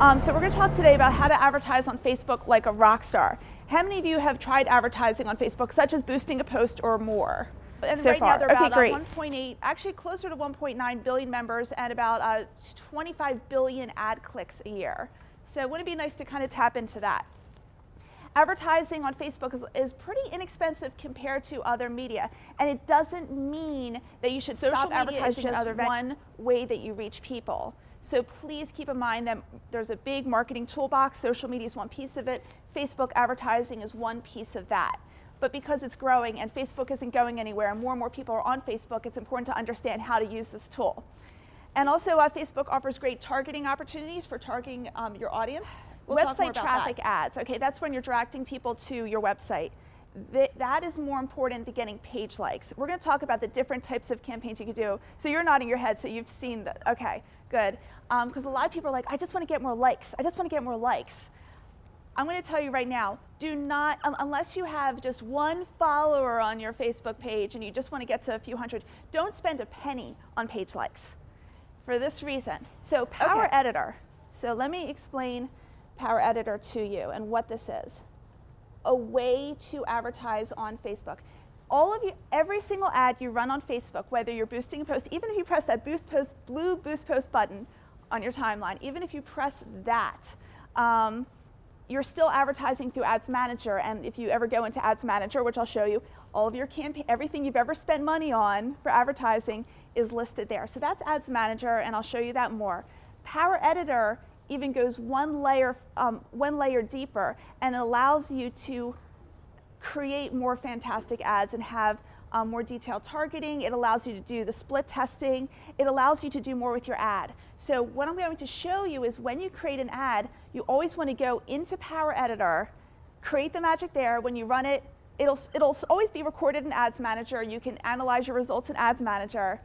So we're going to talk today about how to advertise on Facebook like a rock star. How many of you have tried advertising on Facebook, such as boosting a post or more? And So right far. now they're Okay, about great. 1.8, actually closer to 1.9 billion members and about 25 billion ad clicks a year. So wouldn't it be nice to kind of tap into that? Advertising on Facebook is pretty inexpensive compared to other media, and it doesn't mean that you should stop advertising in other one way that you reach people. So please keep in mind that there's a big marketing toolbox. Social media is one piece of it. Facebook advertising is one piece of that. But because it's growing and Facebook isn't going anywhere and more people are on Facebook, it's important to understand how to use this tool. And also Facebook offers great targeting opportunities for targeting your audience. Website traffic ads, okay, that's when you're directing people to your website. That is more important than getting page likes. We're going to talk about the different types of campaigns you can do. So you're nodding your head, so you've seen that. Okay, good. Because a lot of people are like, I just want to get more likes. I just want to get more likes. I'm going to tell you right now, do not, unless you have just one follower on your Facebook page and you just want to get to a few hundred, don't spend a penny on page likes for this reason. So Power Editor. So let me explain Power Editor to you and what this is. A way to advertise on Facebook. All of you, every single ad you run on Facebook, whether you're boosting a post, even if you press that blue boost post button on your timeline, even if you press that, you're still advertising through Ads Manager. And if you ever go into Ads Manager, which I'll show you, all of your campaign, everything you've ever spent money on for advertising is listed there. So that's Ads Manager, and I'll show you that more. Power Editor even goes one layer deeper and allows you to create more fantastic ads and have more detailed targeting. It allows you to do the split testing. It allows you to do more with your ad. So what I'm going to show you is when you create an ad, you always want to go into Power Editor, create the magic there. When you run it, it'll always be recorded in Ads Manager. You can analyze your results in Ads Manager,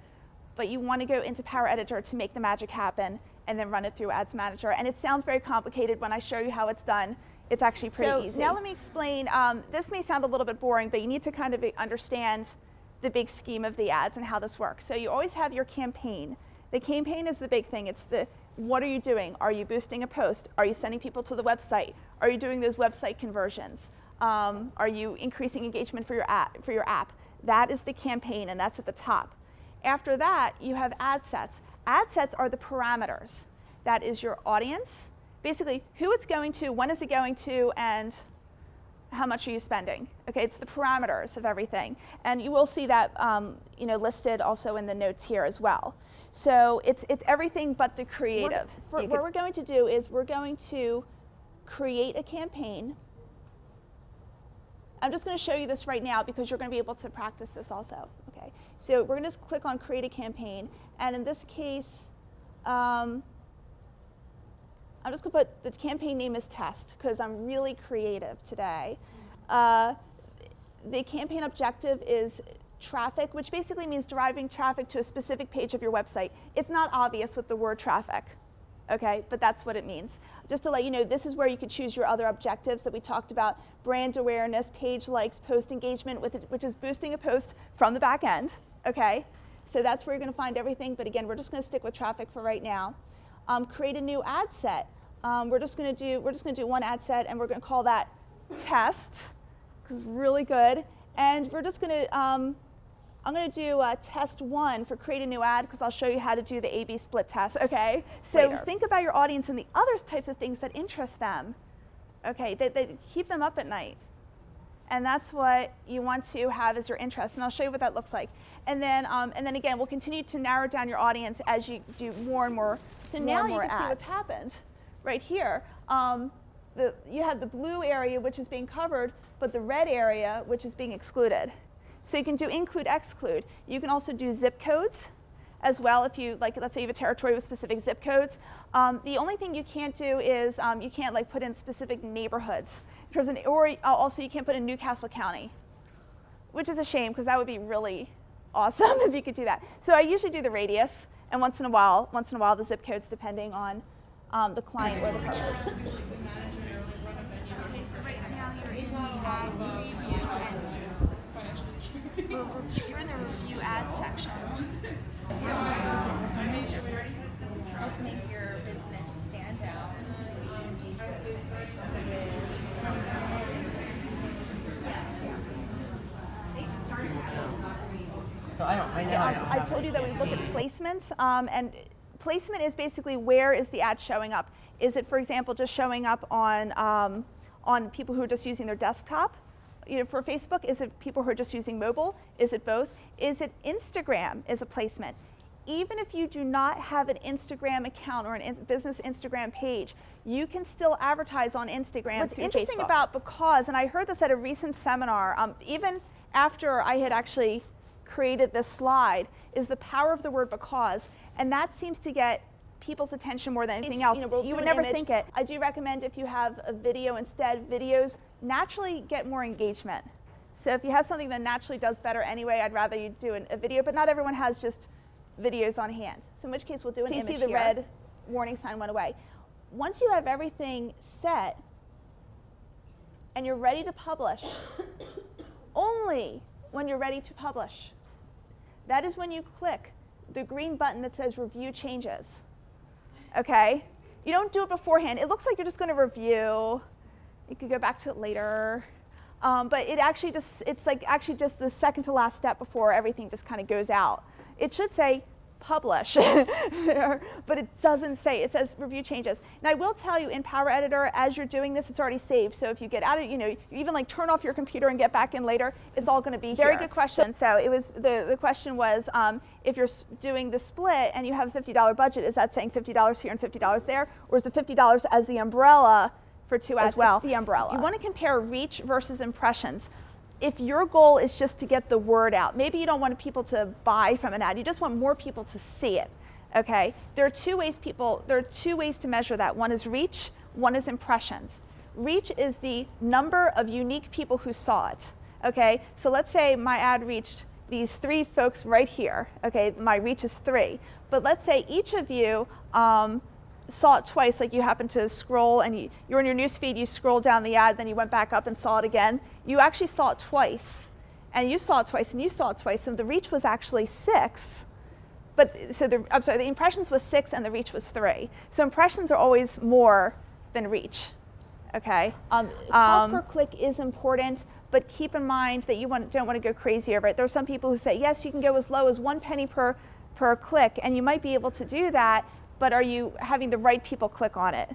but you want to go into Power Editor to make the magic happen and then run it through Ads Manager. And it sounds very complicated when I show you how it's done. It's actually pretty easy. Now let me explain, this may sound a little bit boring, but you need to kind of understand the big scheme of the ads and how this works. So you always have your campaign. The campaign is the big thing. It's the, what are you doing? Are you boosting a post? Are you sending people to the website? Are you doing those website conversions? Are you increasing engagement for your app? That is the campaign, and that's at the top. After that, you have ad sets. Ad sets are the parameters. That is your audience, basically who it's going to, when is it going to, and how much are you spending. Okay, it's the parameters of everything. And you will see that listed also in the notes here as well. So it's everything but the creative. What we're going to do is we're going to create a campaign. I'm just going to show you this right now because you're going to be able to practice this also. Okay, so we're going to just click on Create a Campaign, and in this case, I'm just going to put the campaign name as Test because I'm really creative today. The campaign objective is traffic, which basically means driving traffic to a specific page of your website. It's not obvious with the word traffic. Okay, but that's what it means. Just to let you know, this is where you could choose your other objectives that we talked about: brand awareness, page likes, post engagement, which is boosting a post from the back end. Okay, so that's where you're going to find everything. But again, we're just going to stick with traffic for right now. Create a new ad set. We're just going to do one ad set, and we're going to call that Test because it's really good. And we're just going to I'm going to do test 1 for create a new ad because I'll show you how to do the A/B split test, okay? So think about your audience and the other types of things that interest them, okay, that keep them up at night. And that's what you want to have as your interest, and I'll show you what that looks like. And then again, we'll continue to narrow down your audience as you do more and more ads. So now you can see what's happened right here. You have the blue area, which is being covered, but the red area, which is being excluded. So you can do include, exclude. You can also do zip codes as well if you, like, let's say you have a territory with specific zip codes. The only thing you can't do is you can't like put in specific neighborhoods. Or also you can't put in Newcastle County, which is a shame because that would be really awesome if you could do that. So I usually do the radius, and once in a while the zip codes depending on the client or the purpose. Okay, so right now you're in the ad preview. You're in the review ad section. Help make your business stand out. I told you that we look at placements, and placement is basically where is the ad showing up. Is it, for example, just showing up on people who are just using their desktop? For Facebook, is it people who are just using mobile? Is it both? Is it Instagram as a placement? Even if you do not have an Instagram account or a business Instagram page, you can still advertise on Instagram. What's interesting about Because, and I heard this at a recent seminar, even after I had actually created this slide, is the power of the word because, and that seems to get people's attention more than anything else. You would never think it. I do recommend if you have a video instead, videos naturally get more engagement. So if you have something that naturally does better anyway, I'd rather you do a video, but not everyone has just videos on hand. So in which case we'll do an image here. You see the red warning sign went away. Once you have everything set and you're ready to publish, only when you're ready to publish, that is when you click the green button that says review changes. Okay? You don't do it beforehand. It looks like you're just going to review. You could go back to it later. But it actually it's like actually just the second to last step before everything just kind of goes out. It should say publish, but it doesn't say. It says review changes. Now I will tell you in Power Editor, as you're doing this, it's already saved. So if you get out of, you even like turn off your computer and get back in later, it's all going to be here. Very good question. So it was the question was, if you're doing the split and you have a $50 budget, is that saying $50 here and $50 there, or is the $50 as the umbrella for two ads? As well, the umbrella. You want to compare reach versus impressions. If your goal is just to get the word out, maybe you don't want people to buy from an ad, you just want more people to see it, okay? There are two ways to measure that. One is reach, one is impressions. Reach is the number of unique people who saw it, okay? So let's say my ad reached these 3 folks right here, okay? My reach is 3. But let's say each of you saw it twice, like you happen to scroll and you're in your newsfeed, you scroll down the ad, then you went back up and saw it again. You actually saw it twice, and you saw it twice, and you saw it twice, and the reach was actually 6. But so the impressions was 6 and the reach was 3. So impressions are always more than reach. Okay. Cost per click is important, but keep in mind that you don't want to go crazy over it. There are some people who say yes, you can go as low as 1 penny per click, and you might be able to do that. But are you having the right people click on it?